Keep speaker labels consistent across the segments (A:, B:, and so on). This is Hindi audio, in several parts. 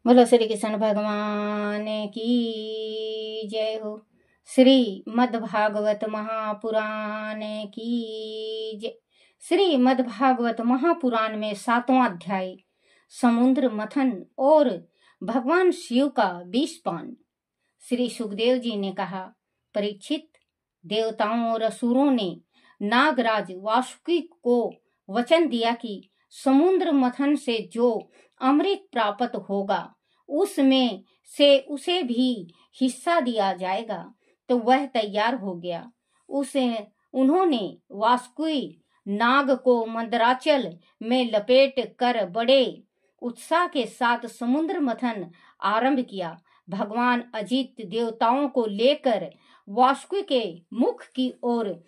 A: बोलो श्री कृष्ण भगवान की जय हो। श्रीमद्भागवत महापुराण की जय। श्रीमद्भागवत महापुराण में 7वां अध्याय समुद्र मंथन और भगवान शिव का विषपान। श्री सुखदेव जी ने कहा, परीक्षित, देवताओं और असुरों ने नागराज वासुकी को वचन दिया कि समुद्र मंथन से जो अमृत प्राप्त होगा उसमें से उसे भी हिस्सा दिया जाएगा। तो वह तैयार हो गया। उन्होंने वासुकी नाग को मंदराचल में लपेट कर बड़े उत्साह के साथ समुद्र मंथन आरंभ किया। भगवान अजित देवताओं को लेकर वासुकी के मुख की ओर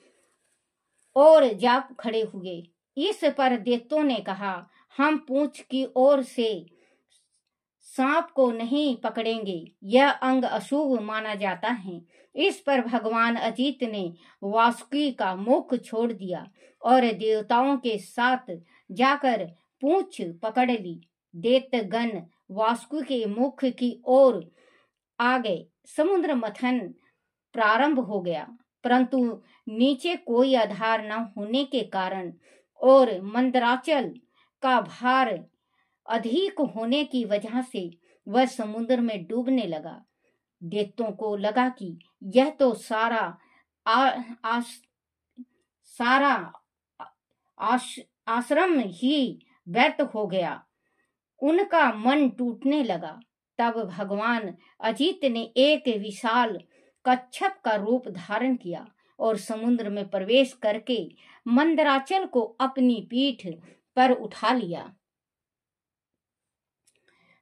A: जा खड़े हुए। इस पर दैत्यों ने कहा, हम पूंछ की ओर से सांप को नहीं पकड़ेंगे, यह अंग अशुभ माना जाता है। इस पर भगवान अजित ने वासुकी का मुख छोड़ दिया और देवताओं के साथ जाकर पूंछ पकड़ ली। दैत्यगण वासुकी के मुख की ओर आ गए। समुद्र मंथन प्रारंभ हो गया, परंतु नीचे कोई आधार न होने के कारण और मंदराचल का भार अधिक होने की वजह से वह समुद्र में डूबने लगा। दैत्यों को लगा कि यह तो सारा आश्रम ही व्यर्थ हो गया। उनका मन टूटने लगा। तब भगवान अजित ने एक विशाल कच्छप का रूप धारण किया और समुद्र में प्रवेश करके मंदराचल को अपनी पीठ पर उठा लिया।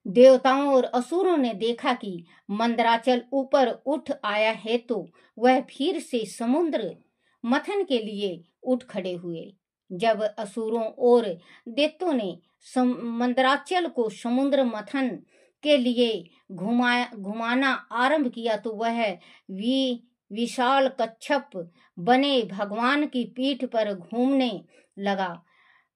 A: देवताओं और असुरों ने देखा कि मंदराचल ऊपर उठ आया है, तो वह फिर से समुद्र मंथन के लिए उठ खड़े हुए। जब असुरों और दैत्यों ने मंदराचल को समुद्र मंथन के लिए घुमाना आरंभ किया, तो वह विशाल कच्छप बने भगवान की पीठ पर घूमने लगा।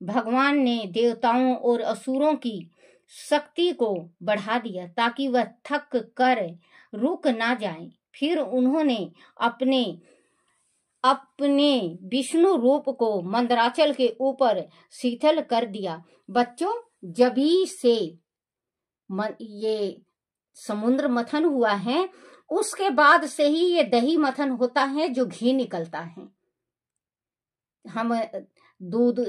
A: भगवान ने देवताओं और असुरों की शक्ति को बढ़ा दिया ताकि वह थक कर रुक ना जाएं। फिर उन्होंने अपने विष्णु रूप को मंदराचल के ऊपर शीतल कर दिया। बच्चों, जभी से ये समुद्र मंथन हुआ है, उसके बाद से ही ये दही मंथन होता है, जो घी निकलता है। हम दूध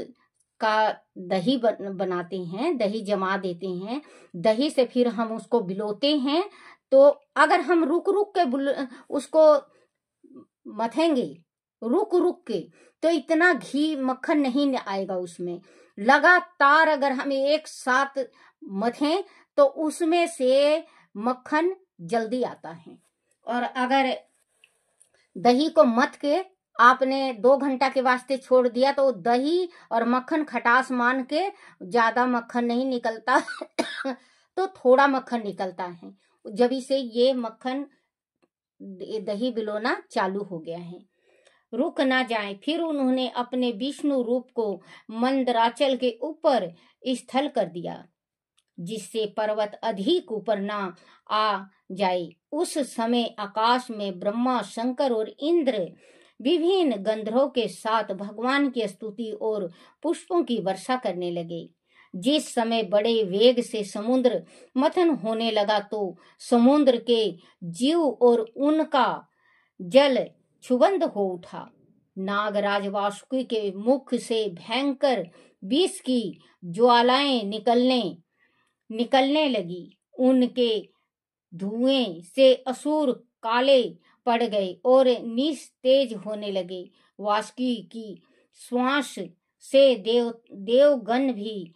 A: का दही बनाते हैं, दही जमा देते हैं, दही से फिर हम उसको भिगोते हैं। तो अगर हम रुक के उसको मथेंगे, रुक के, तो इतना घी मक्खन नहीं आएगा उसमें। लगातार अगर हम एक साथ मथें तो उसमें से मक्खन जल्दी आता है। और अगर दही को मथ के आपने 2 घंटा के वास्ते छोड़ दिया तो दही और मक्खन खटास मान के ज्यादा मक्खन नहीं निकलता तो थोड़ा मक्खन निकलता है। जब से ये मक्खन दही बिलोना चालू हो गया है, रुक ना जाए। फिर उन्होंने अपने विष्णु रूप को मंदराचल के ऊपर स्थल कर दिया, जिससे पर्वत अधिक ऊपर ना आ जाए। उस समय आकाश में ब्रह्मा, शंकर और इंद्र विभिन्न गंधर्वों के साथ भगवान की स्तुति और पुष्पों की वर्षा करने लगे। जिस समय बड़े वेग से समुद्र मंथन होने लगा, तो समुद्र के जीव और उनका जल क्षुब्ध हो उठा। नागराज वासुकी के मुख से भयंकर विष की ज्वालाएं निकलने लगी। उनके धुएं से असुर काले पड़ गए और निस्तेज होने लगे। वासुकी की श्वास से देवगण भी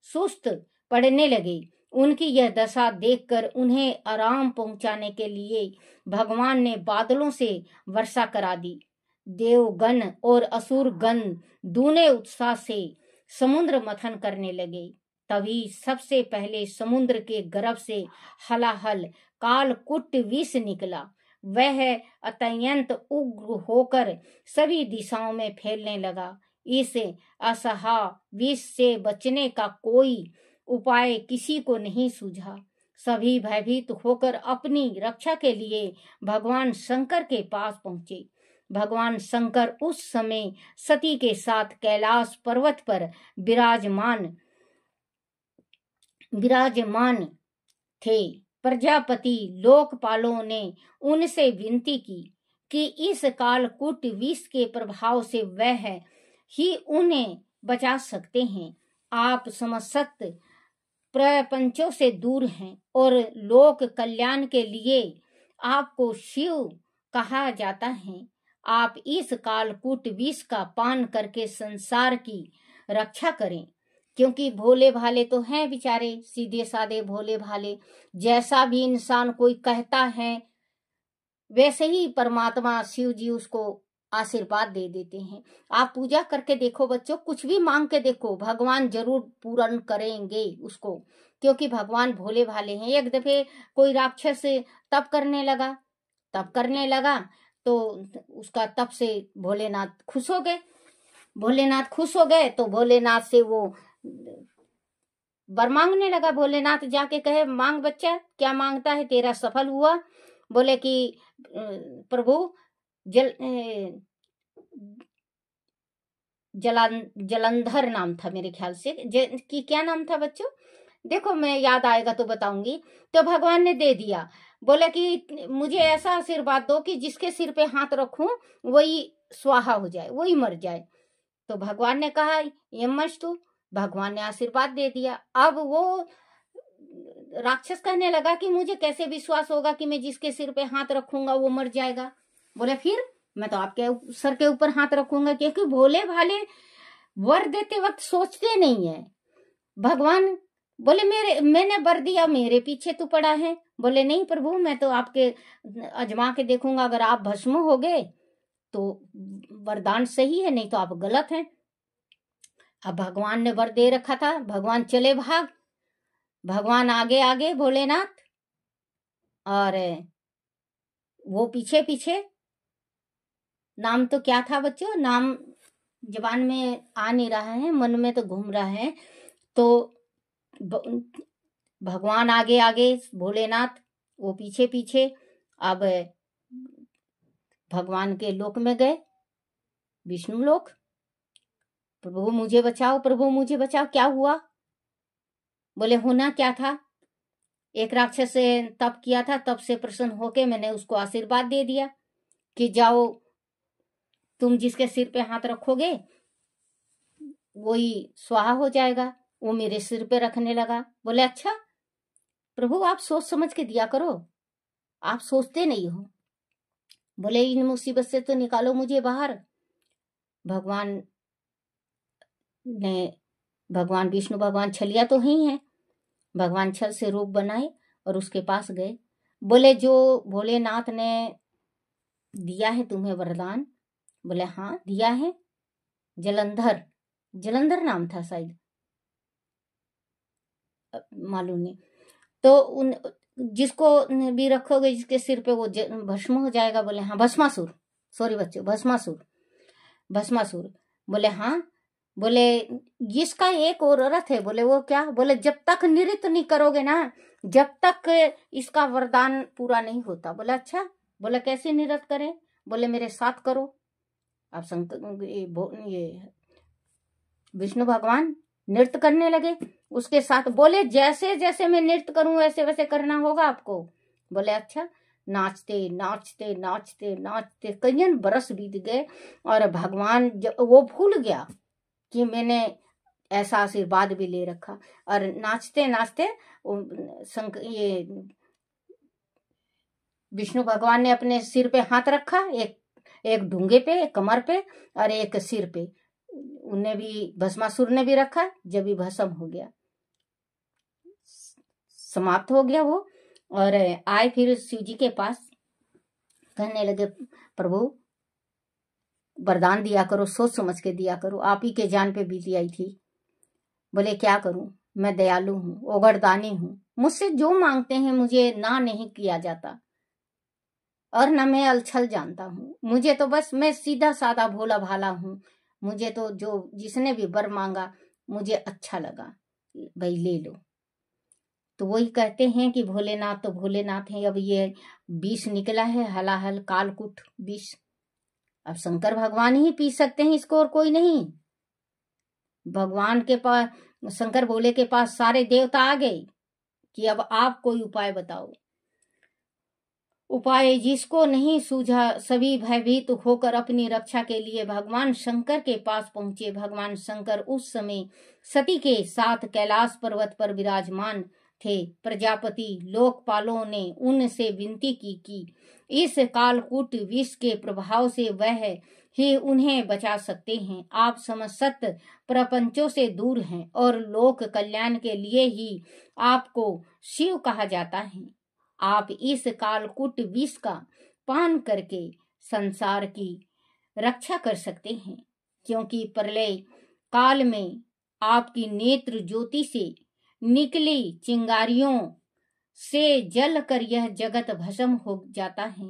A: सुस्त पड़ने लगे। उनकी यह दशा देखकर उन्हें आराम पहुंचाने के लिए भगवान ने बादलों से वर्षा करा दी। देवगण और असुरगण दूने उत्साह से समुद्र मंथन करने लगे। तभी सबसे पहले समुद्र के गर्भ से हलाहल कालकूट विष निकला। वह अत्यंत उग्र होकर सभी दिशाओं में फैलने लगा। इस असहा विष से बचने का कोई उपाय किसी को नहीं सूझा। सभी भयभीत होकर अपनी रक्षा के लिए भगवान शंकर के पास पहुंचे। भगवान शंकर उस समय सती के साथ कैलाश पर्वत पर विराजमान थे। प्रजापति लोकपालों ने उनसे विनती की कि इस कालकूट विष के प्रभाव से वह ही उन्हें बचा सकते हैं। आप समस्त प्रपंचों से दूर हैं और लोक कल्याण के लिए आपको शिव कहा जाता है। आप इस कालकूट विष का पान करके संसार की रक्षा करें, क्योंकि भोले भाले तो हैं बेचारे, सीधे साधे भोले भाले। जैसा भी इंसान कोई कहता है वैसे ही परमात्मा शिव जी उसको आशीर्वाद दे देते हैं। आप पूजा करके देखो बच्चों, कुछ भी मांग के देखो, भगवान जरूर पूर्ण करेंगे उसको, क्योंकि भगवान भोले भाले हैं। एक दफे कोई राक्षस तप करने लगा तो उसका तप से भोलेनाथ खुश हो गए। तो भोलेनाथ से वो वर मांगने लगा। भोलेनाथ जाके कहे, मांग बच्चा, क्या मांगता है, तेरा सफल हुआ। बोले कि प्रभु जलंधर नाम था मेरे ख्याल से, कि क्या नाम था बच्चों, देखो मैं याद आएगा तो बताऊंगी। तो भगवान ने दे दिया। बोले कि मुझे ऐसा आशीर्वाद दो कि जिसके सिर पे हाथ रखूं वही स्वाहा हो जाए, वही मर जाए। तो भगवान ने कहा यमस्तु, भगवान ने आशीर्वाद दे दिया। अब वो राक्षस कहने लगा कि मुझे कैसे विश्वास होगा कि मैं जिसके सिर पे हाथ रखूंगा वो मर जाएगा। बोले फिर मैं तो आपके सर के ऊपर हाथ रखूंगा, क्योंकि भोले भाले वर देते वक्त सोचते नहीं है। भगवान बोले मैंने वर दिया, मेरे पीछे तू पड़ा है। बोले नहीं प्रभु, मैं तो आपके अजमा के देखूंगा, अगर आप भस्म हो गए तो वरदान सही है, नहीं तो आप गलत हैं। अब भगवान ने वर दे रखा था, भगवान चले भाग, भगवान आगे आगे भोलेनाथ और वो पीछे पीछे। नाम तो क्या था बच्चों, नाम जबान में आ नहीं रहा है, मन में तो घूम रहा है। तो भगवान आगे आगे, भोलेनाथ वो पीछे पीछे। अब भगवान के लोक में गए, विष्णु लोक। प्रभु मुझे बचाओ, प्रभु मुझे बचाओ। क्या हुआ? बोले होना क्या था, एक राक्षस से तप किया था, तब से प्रसन्न होके मैंने उसको आशीर्वाद दे दिया कि जाओ तुम जिसके सिर पे हाथ रखोगे वही स्वाहा हो जाएगा। वो मेरे सिर पे रखने लगा। बोले अच्छा प्रभु, आप सोच समझ के दिया करो, आप सोचते नहीं हो। बोले इन मुसीबत से तो निकालो मुझे बाहर। भगवान विष्णु भगवान छलिया तो ही है। भगवान छल से रूप बनाए और उसके पास गए। बोले जो भोलेनाथ ने दिया है तुम्हें वरदान? बोले हाँ दिया है। जलंधर नाम था शायद, मालूम नहीं। तो उन जिसको भी रखोगे जिसके सिर पे वो भस्म हो जाएगा। बोले हाँ भस्मासुर, सॉरी बच्चों, भस्मासुर। बोले हाँ। बोले जिसका एक और रथ है। बोले वो क्या? बोले जब तक नृत्य नहीं करोगे ना, जब तक इसका वरदान पूरा नहीं होता। बोले अच्छा। बोले कैसे नृत्य करें? बोले मेरे साथ करो। अब ये विष्णु भगवान नृत्य करने लगे उसके साथ। बोले जैसे जैसे मैं नृत्य करूं वैसे वैसे करना होगा आपको। बोले अच्छा। नाचते नाचते नाचते नाचते कई बरस बीत गए और भगवान वो भूल गया कि मैंने ऐसा आशीर्वाद भी ले रखा। और नाचते नाचते ये विष्णु भगवान ने अपने सिर पे हाथ रखा, एक ढूंगे पे, एक कमर पे और एक सिर पे। उन्हें भी, भस्मासुर ने भी रखा। जब भी भस्म हो गया, समाप्त हो गया वो, और आए फिर शिव जी के पास। कहने लगे प्रभु वरदान दिया करो, सोच समझ के दिया करो, आप ही के जान पे बीती आई थी। बोले क्या करूं, मैं दयालु हूं, ओगरदानी हूं, मुझसे जो मांगते हैं मुझे ना नहीं किया जाता और न मैं अलछल जानता हूँ। मुझे तो बस, मैं सीधा साधा भोला भाला हूँ। मुझे तो जो जिसने भी वर मांगा मुझे अच्छा लगा। भाई ले लो। तो वही कहते हैं कि भोलेनाथ तो भोलेनाथ हैं। अब ये विष निकला है, हलाहल कालकूट विष। अब शंकर भगवान ही पी सकते हैं इसको, और कोई नहीं। भगवान के पास, शंकर भोले के पास सारे देवता आ गए कि अब आप कोई उपाय बताओ। उपाय जिसको नहीं सूझा, सभी भयभीत होकर अपनी रक्षा के लिए भगवान शंकर के पास पहुंचे। भगवान शंकर उस समय सती के साथ कैलाश पर्वत पर विराजमान थे। प्रजापति लोकपालों ने उनसे विनती की कि इस कालकूट विष के प्रभाव से वह ही उन्हें बचा सकते हैं। आप समस्त प्रपंचों से दूर हैं और लोक कल्याण के लिए ही आपको शिव कहा जाता है। आप इस कालकूट विष का पान करके संसार की रक्षा कर सकते हैं, क्योंकि प्रलय काल में आपकी नेत्र ज्योति से निकली चिंगारियों से जल कर यह जगत भस्म हो जाता है।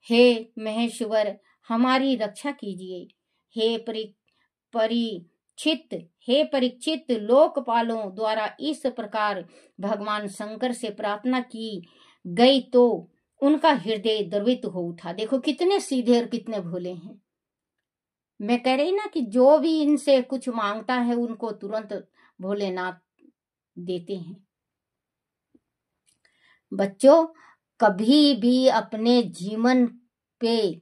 A: हे महेश्वर, हमारी रक्षा कीजिए। हे परीक्षित, लोकपालों द्वारा इस प्रकार भगवान शंकर से प्रार्थना की गई तो उनका हृदय द्रवित हो उठा। देखो कितने सीधे और कितने भोले हैं। मैं कह रही ना कि जो भी इनसे कुछ मांगता है उनको तुरंत भोलेनाथ देते हैं। बच्चों, कभी भी अपने जीवन पे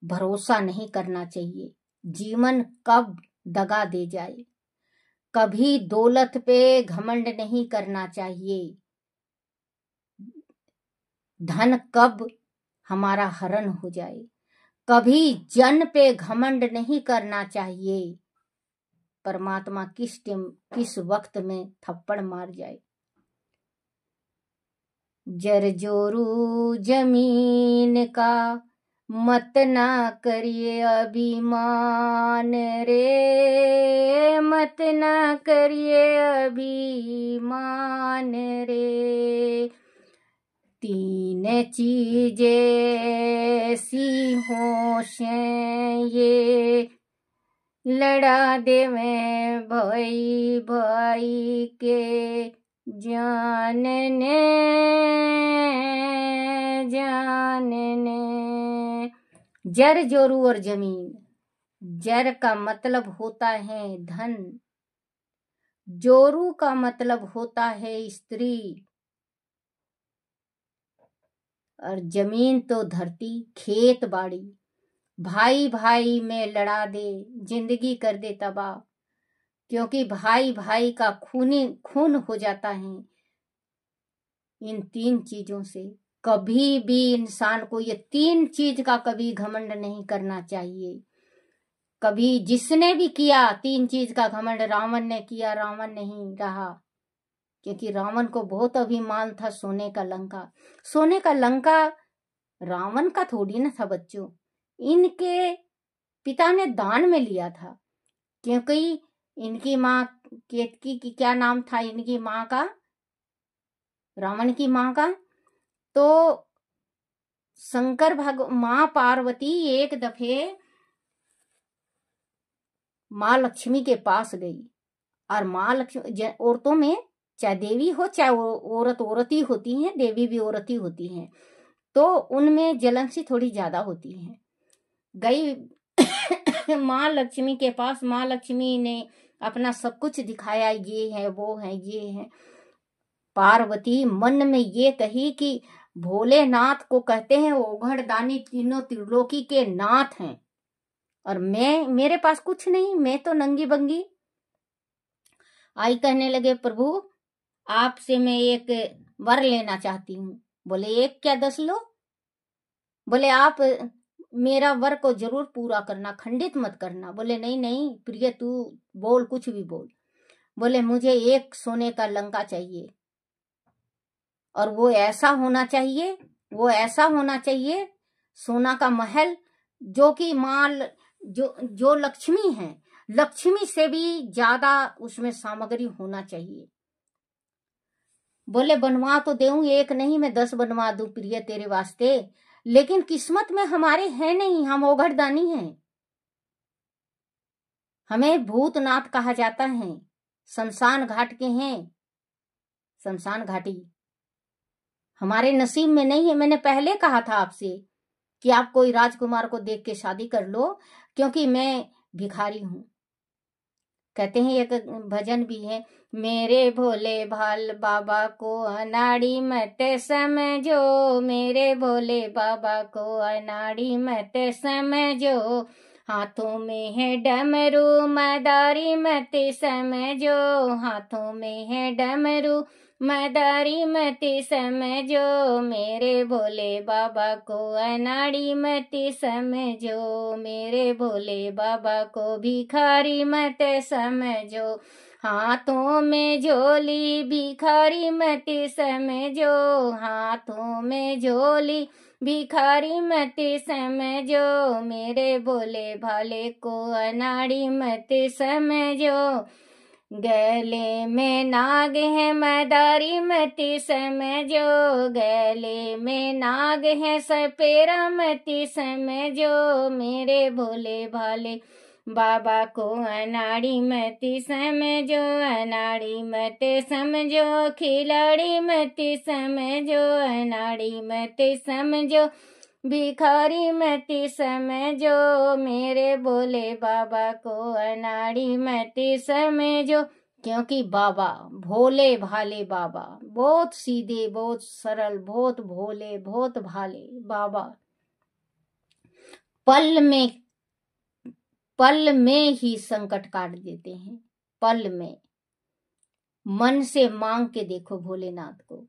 A: भरोसा नहीं करना चाहिए। जीवन कब दगा दे जाए। कभी दौलत पे घमंड नहीं करना चाहिए। धन कब हमारा हरण हो जाए। कभी जन पे घमंड नहीं करना चाहिए। परमात्मा किस वक्त में थप्पड़ मार जाए। जरजोरू जमीन का मत ना करिए अभिमान रे, मत ना करिए अभिमान रे। तीन चीजें ऐसी होश ये, लड़ा दे मैं भाई भाई के, जानने जर जोरू और जमीन। जर का मतलब होता है धन, जोरू का मतलब होता है स्त्री, और जमीन तो धरती खेत बाड़ी। भाई भाई में लड़ा दे, जिंदगी कर दे तबाह, क्योंकि भाई भाई का खून हो जाता है इन तीन चीजों से। कभी भी इंसान को ये तीन चीज का कभी घमंड नहीं करना चाहिए। कभी जिसने भी किया तीन चीज का घमंड, रावण ने किया, रावण नहीं रहा, क्योंकि रावण को बहुत अभिमान था सोने का लंका। सोने का लंका रावण का थोड़ी ना था बच्चों, इनके पिता ने दान में लिया था। क्योंकि इनकी माँ केतकी की क्या नाम था इनकी माँ का, रावण की माँ का, तो माँ पार्वती एक दफे माँ लक्ष्मी के पास गई, और माँ लक्ष्मी, औरतों में चाहे देवी हो चाहे औरत ही होती हैं, देवी भी औरत ही होती हैं, तो उनमें जलन सी थोड़ी ज्यादा होती है। गई माँ लक्ष्मी के पास, माँ लक्ष्मी ने अपना सब कुछ दिखाया, ये है वो है ये है। पार्वती मन में ये कही कि भोलेनाथ को कहते हैं ओघड़ दानी, तीनों त्रिलोकी के नाथ हैं, और मेरे पास कुछ नहीं, मैं तो नंगी बंगी। आई कहने लगे प्रभु आपसे मैं एक वर लेना चाहती हूँ। बोले एक क्या 10 लो। बोले आप मेरा वर को जरूर पूरा करना, खंडित मत करना। बोले नहीं नहीं प्रिय तू बोल, कुछ भी बोल। बोले मुझे एक सोने का लंका चाहिए, और वो ऐसा होना चाहिए सोना का महल, जो कि माल जो लक्ष्मी है, लक्ष्मी से भी ज्यादा उसमें सामग्री होना चाहिए। बोले बनवा तो दूं, एक नहीं मैं 10 बनवा दूं प्रिय तेरे वास्ते, लेकिन किस्मत में हमारे है नहीं, हम ओघड़दानी हैं, हमें भूतनाथ कहा जाता है। शमशान घाट के हैं। शमशान घाटी हमारे नसीब में नहीं है। मैंने पहले कहा था आपसे कि आप कोई राजकुमार को देख के शादी कर लो, क्योंकि मैं भिखारी हूं। कहते हैं, एक भजन भी है, मेरे भोले भाल बाबा को अनाड़ी मत समझो, मेरे भोले बाबा को अनाड़ी मत समझो, हाथों में है डमरू मदारी मत समझो, हाथों में है डमरू मदारी मत समझो, मेरे भोले बाबा को अनाड़ी मत समझो, मेरे भोले बाबा को भिखारी मत समझो, हाथों में झोली भिखारी मत समझो, हाथों में झोली भिखारी मत समझो, मेरे भोले भाले को अनाड़ी मत समझो, गले में नाग है मदारी मत समझो, गले में नाग है सपेरा मत समझो, मेरे भोले भाले बाबा को अनाड़ी मत समझो, अनाड़ी मत समझो, खिलाड़ी मत समझो, अनाड़ी मत समझो, भिखारी मत समझो, मेरे भोले बाबा को अनाड़ी मत समझो। क्योंकि बाबा भोले भाले बाबा बहुत सीधे, बहुत सरल, बहुत भोले, बहुत भाले बाबा पल में ही संकट काट देते हैं। पल में मन से मांग के देखो भोलेनाथ को।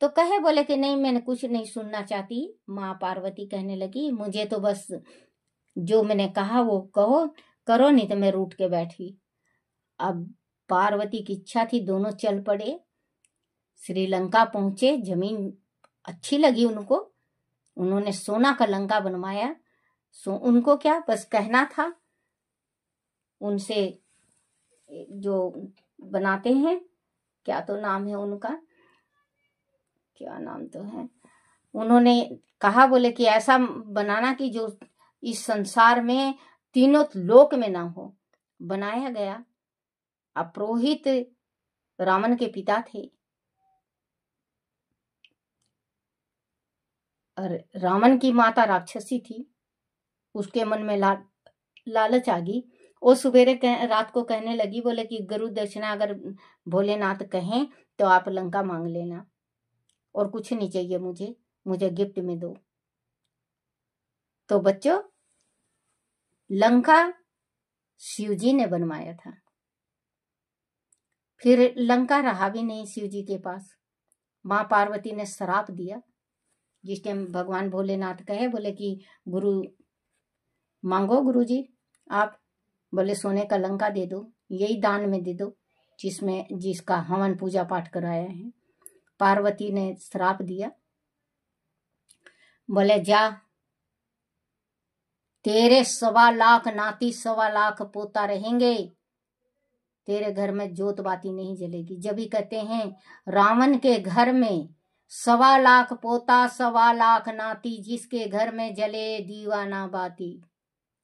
A: तो कहे, बोले कि नहीं, मैंने कुछ नहीं सुनना चाहती। माँ पार्वती कहने लगी, मुझे तो बस जो मैंने कहा वो कहो, करो, नहीं तो मैं रूठ के बैठी। अब पार्वती की इच्छा थी, दोनों चल पड़े, श्रीलंका पहुंचे। जमीन अच्छी लगी उनको, उन्होंने सोना का लंका बनवाया। उनको क्या बस कहना था, उनसे जो बनाते हैं, क्या तो नाम है उनका, क्या नाम तो है, उन्होंने कहा, बोले कि ऐसा बनाना कि जो इस संसार में तीनों लोक में ना हो। बनाया गया। अब पुरोहित रावण के पिता थे, और रावण की माता राक्षसी थी। उसके मन में लालच आ गई। वो सवेरे रात को कहने लगी, बोले कि गुरु दक्षिणा अगर भोलेनाथ कहें तो आप लंका मांग लेना, और कुछ नहीं चाहिए मुझे गिफ्ट में दो। तो बच्चों, लंका शिवजी ने बनवाया था। फिर लंका रहा भी नहीं शिवजी के पास। माँ पार्वती ने श्राप दिया। जिस टाइम भगवान भोलेनाथ कहे, बोले कि गुरु मांगो, गुरुजी आप, बोले सोने का लंका दे दो, यही दान में दे दो जिसका हवन पूजा पाठ कराया है। पार्वती ने श्राप दिया, बोले जा, तेरे 1.25 लाख नाती 1.25 लाख पोता रहेंगे, तेरे घर में जोत बाती नहीं जलेगी। जब भी कहते हैं रावण के घर में 1.25 लाख पोता 1.25 लाख नाती, जिसके घर में जले दीवाना बाती,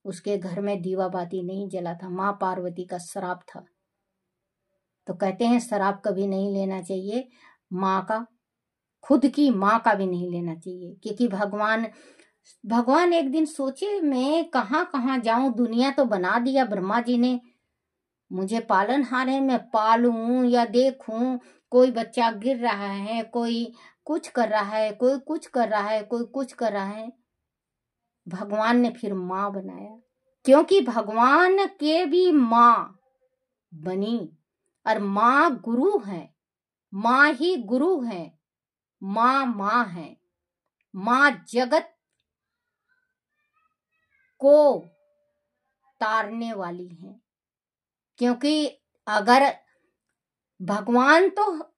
A: उसके घर में दीवा बाती नहीं जला था। माँ पार्वती का श्राप था। तो कहते हैं श्राप कभी नहीं लेना चाहिए, माँ का, खुद की माँ का भी नहीं लेना चाहिए। क्योंकि भगवान एक दिन सोचे, मैं कहाँ कहाँ जाऊं, दुनिया तो बना दिया ब्रह्मा जी ने, मुझे पालनहार है, मैं पालूं या देखूं, कोई बच्चा गिर रहा है, कोई कुछ कर रहा है, कोई कुछ कर रहा है, कोई कुछ कर रहा है। भगवान ने फिर माँ बनाया, क्योंकि भगवान के भी माँ बनी, और माँ गुरु है, माँ ही गुरु है, माँ है, माँ जगत को तारने वाली है। क्योंकि अगर भगवान तो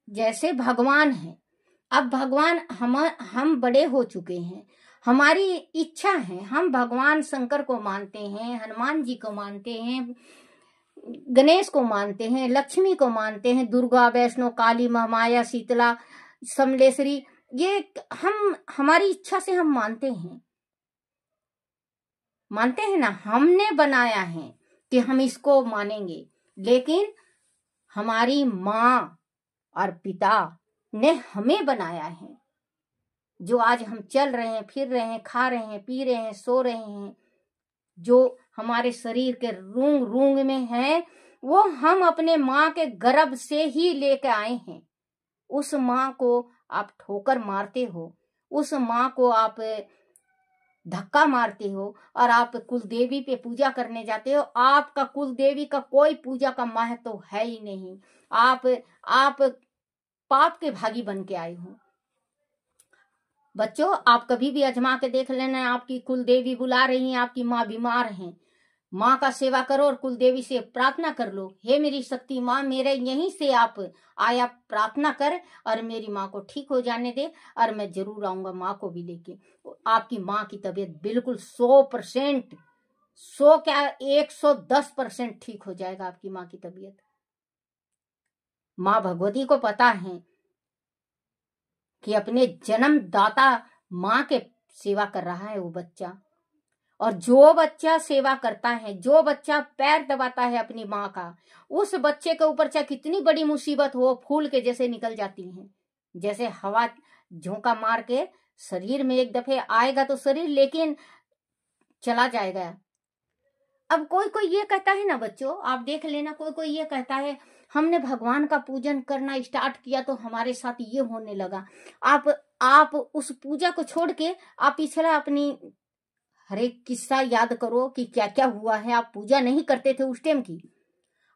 A: जैसे भगवान है, अब भगवान हम बड़े हो चुके हैं, हमारी इच्छा है, हम भगवान शंकर को मानते हैं, हनुमान जी को मानते हैं, गणेश को मानते हैं, लक्ष्मी को मानते हैं, दुर्गा, वैष्णो, काली, महामाया, शीतला, समलेश्वरी, ये हमारी इच्छा से हम मानते हैं ना, हमने बनाया है कि हम इसको मानेंगे। लेकिन हमारी माँ और पिता ने हमें बनाया है। जो आज हम चल रहे हैं, फिर रहे हैं, खा रहे हैं, पी रहे हैं, सो रहे हैं, जो हमारे शरीर के रूंग रूंग में है, वो हम अपने माँ के गर्भ से ही लेके आए हैं। उस माँ को आप ठोकर मारते हो, उस माँ को आप धक्का मारते हो और आप कुल देवी पे पूजा करने जाते हो। आपका कुल देवी का कोई पूजा का महत्व तो है ही नहीं। आप पाप के भागी बन के आए हो। बच्चों, आप कभी भी आजमा के देख लेना, आपकी कुल देवी बुला रही है, आपकी माँ बीमार है, माँ का सेवा करो और कुल देवी से प्रार्थना कर लो, हे मेरी शक्ति माँ, मेरे यहीं से आप आया प्रार्थना कर और मेरी माँ को ठीक हो जाने दे और मैं जरूर आऊंगा माँ को भी लेके। आपकी माँ की तबीयत बिल्कुल 100%, 100 क्या 110% ठीक हो जाएगा आपकी माँ की तबीयत। माँ भगवती को पता है कि अपने जन्मदाता माँ के सेवा कर रहा है वो बच्चा। और जो बच्चा सेवा करता है, जो बच्चा पैर दबाता है अपनी माँ का, उस बच्चे के ऊपर चाहे कितनी बड़ी मुसीबत हो, फूल के जैसे निकल जाती है। जैसे हवा झोंका मार के शरीर में एक दफे आएगा तो शरीर लेकिन चला जाएगा। अब कोई कोई ये कहता है ना बच्चों, आप देख लेना, कोई कोई ये कहता है हमने भगवान का पूजन करना स्टार्ट किया तो हमारे साथ ये होने लगा। आप उस पूजा को छोड़ के आप पिछला अपनी हर एक किस्सा याद करो कि क्या क्या हुआ है। आप पूजा नहीं करते थे उस टाइम की।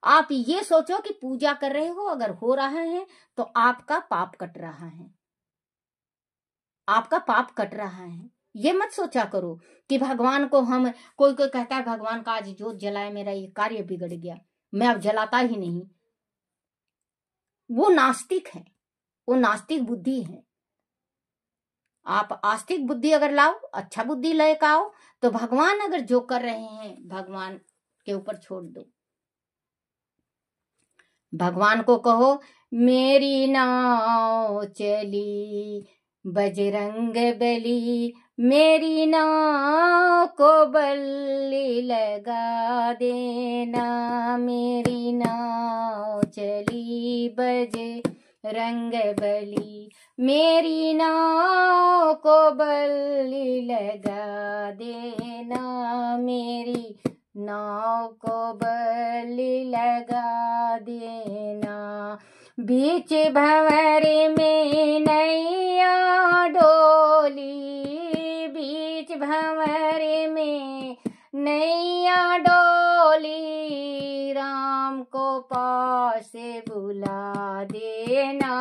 A: आप ये सोचो कि पूजा कर रहे हो, अगर हो रहा है तो आपका पाप कट रहा है, आपका पाप कट रहा है। ये मत सोचा करो कि भगवान को हम, कोई कोई कहता है भगवान का आज जोत जलाए, मेरा ये कार्य बिगड़ गया, मैं अब जलाता ही नहीं। वो नास्तिक है, वो नास्तिक बुद्धि है। आप आस्तिक बुद्धि अगर लाओ, अच्छा बुद्धि लेकर आओ, तो भगवान अगर जो कर रहे हैं भगवान के ऊपर छोड़ दो। भगवान को कहो मेरी नाव चली बजरंग बली, मेरी नाव को बल्ली लगा देना, मेरी नाव चली बजरंग बली, मेरी नाव को बल्ली लगा देना, मेरी नाव को बल्ली लगा देना। बीच भंवर में नैया डोली, बीच भंवर में नैया डोली, राम को पास बुला देना,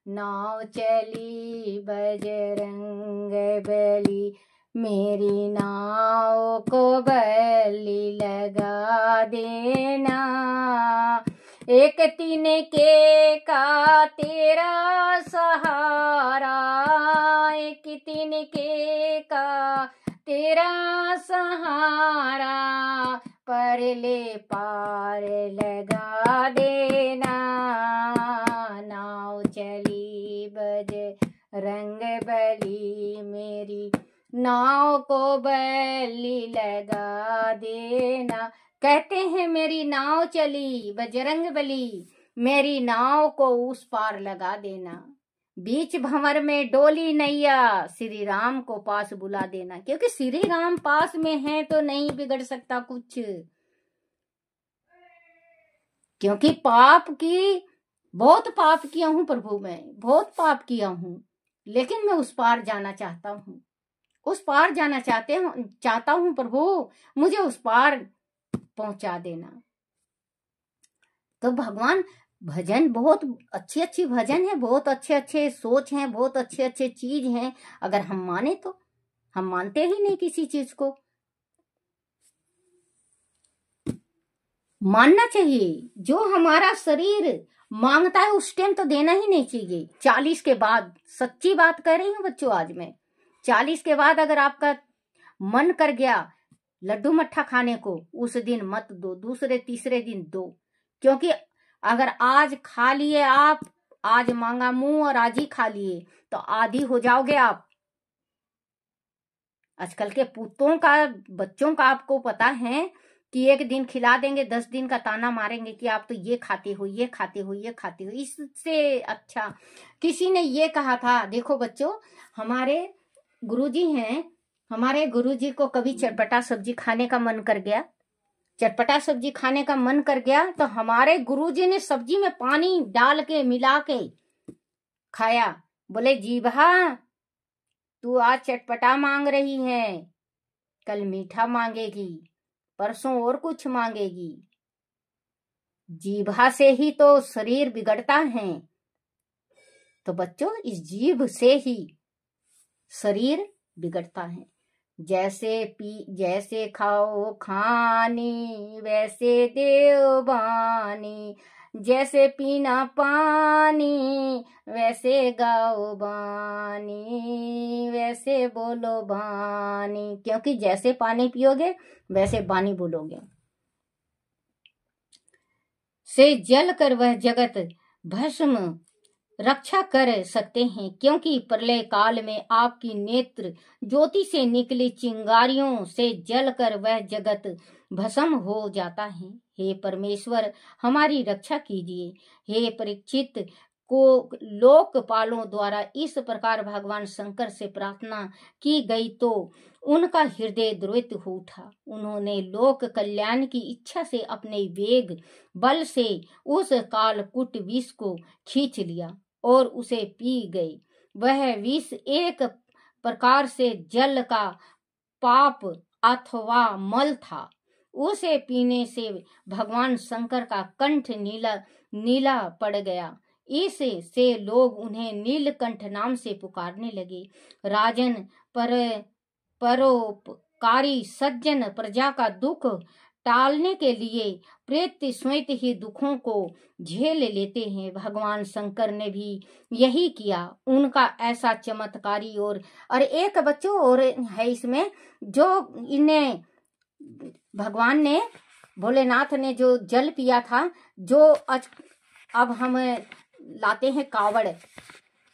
A: नाव चली बजरंग बली, मेरी नाव को बल्ली लगा देना। एक तिनके का तेरा सहारा, एक तिनके का तेरा सहारा, परले पार लगा देना, नाव चली बजरंग बली, मेरी नाव को बल्ली लगा देना। कहते हैं मेरी नाव चली बजरंग बली, मेरी नाव को उस पार लगा देना, बीच भंवर में डोली नैया, श्री राम को पास बुला देना। क्योंकि श्री राम पास में है तो नहीं बिगड़ सकता कुछ। क्योंकि बहुत पाप किया हूं प्रभु, मैं बहुत पाप किया हूं, लेकिन मैं उस पार जाना चाहता हूं, उस पार जाना चाहता हूं प्रभु, मुझे उस पार पहुंचा देना। तो भगवान भजन बहुत अच्छी अच्छी भजन है, बहुत अच्छे अच्छे सोच हैं, बहुत अच्छे अच्छे चीज हैं। अगर हम माने तो, हम मानते ही नहीं किसी चीज को। मानना चाहिए, जो हमारा शरीर मांगता है उस टाइम तो देना ही नहीं चाहिए। 40 के बाद, सच्ची बात कह रही हूँ बच्चों आज मैं, 40 के बाद अगर आपका मन कर गया लड्डू मट्ठा खाने को, उस दिन मत दो, दूसरे तीसरे दिन दो। क्योंकि अगर आज खा लिए आप, आज मांगा मुंह और आज ही खा लिए, तो आदी हो जाओगे आप। आजकल के पुतों का, बच्चों का आपको पता है कि एक दिन खिला देंगे, 10 दिन का ताना मारेंगे कि आप तो ये खाते हो, ये खाते हो, ये खाते हो। इससे अच्छा किसी ने ये कहा था, देखो बच्चों, हमारे गुरुजी हैं, हमारे गुरुजी को कभी चटपटा सब्जी खाने का मन कर गया, चटपटा सब्जी खाने का मन कर गया, तो हमारे गुरुजी ने सब्जी में पानी डाल के मिला के खाया। बोले जीभा, तू आज चटपटा मांग रही है, कल मीठा मांगेगी, परसों और कुछ मांगेगी। जीभा से ही तो शरीर बिगड़ता है। तो बच्चों, इस जीभ से ही शरीर बिगड़ता है। जैसे खाओ खानी, वैसे देव बानी, जैसे पीना पानी, वैसे गाओ बानी, वैसे बोलो बानी। क्योंकि जैसे पानी पियोगे वैसे बानी बोलोगे। से जल कर वह जगत भस्म रक्षा कर सकते हैं, क्योंकि प्रलय काल में आपकी नेत्र ज्योति से निकली चिंगारियों से जलकर वह जगत भस्म हो जाता है। हे परमेश्वर, हमारी रक्षा कीजिए। हे परीक्षित को लोकपालों द्वारा इस प्रकार भगवान शंकर से प्रार्थना की गई तो उनका हृदय द्रवित हो उठा। उन्होंने लोक कल्याण की इच्छा से अपने वेग बल से उस कालकूट विष को खींच लिया और उसे पी गई। वह विष एक प्रकार से जल का पाप अथवा मल था। उसे पीने से भगवान शंकर का कंठ नीला पड़ गया। इससे लोग उन्हें नीलकंठ नाम से पुकारने लगे। राजन, परोपकारी सज्जन प्रजा का दुख टालने के लिए प्रेत स्वयं ही दुखों को झेल लेते हैं। भगवान शंकर ने भी यही किया। उनका ऐसा चमत्कारी और एक बच्चों और है इसमें, जो इन्हें भगवान ने, भोलेनाथ ने जो जल पिया था, जो अब हम लाते हैं कावड़,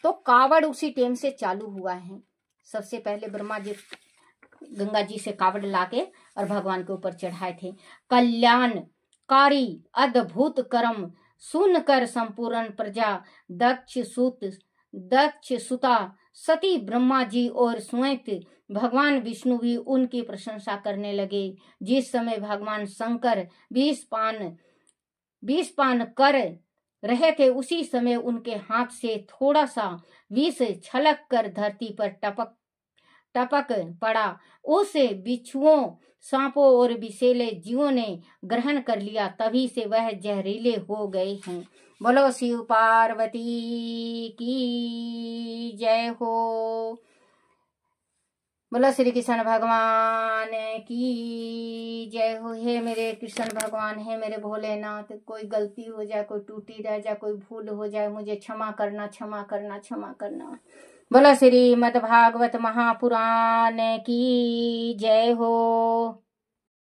A: तो कावड़ उसी टाइम से चालू हुआ है। सबसे पहले ब्रह्मा जी गंगा जी से कावड़ लाके और भगवान के ऊपर चढ़ाए थे। कल्याणकारी अद्भुत कर्म सुनकर संपूर्ण प्रजा दक्ष सुता सती ब्रह्मा जी और स्वयं भगवान विष्णु भी उनकी प्रशंसा करने लगे। जिस समय भगवान शंकर विष पान कर रहे थे, उसी समय उनके हाथ से थोड़ा सा विष छलक कर धरती पर टपक पड़ा। उसे बिच्छुओं, सांपों और विषैले जीवों ने ग्रहण कर लिया। तभी से वह जहरीले हो गए हैं। बोलो शिव पार्वती की जय हो। बोलो श्री कृष्ण भगवान की जय हो। हे मेरे कृष्ण भगवान, हे मेरे भोलेनाथ, कोई गलती हो जाए, कोई टूटी रह जाए, कोई भूल हो जाए, मुझे क्षमा करना, क्षमा करना, क्षमा करना। बोलो श्रीमद् भागवत महापुराण की जय हो।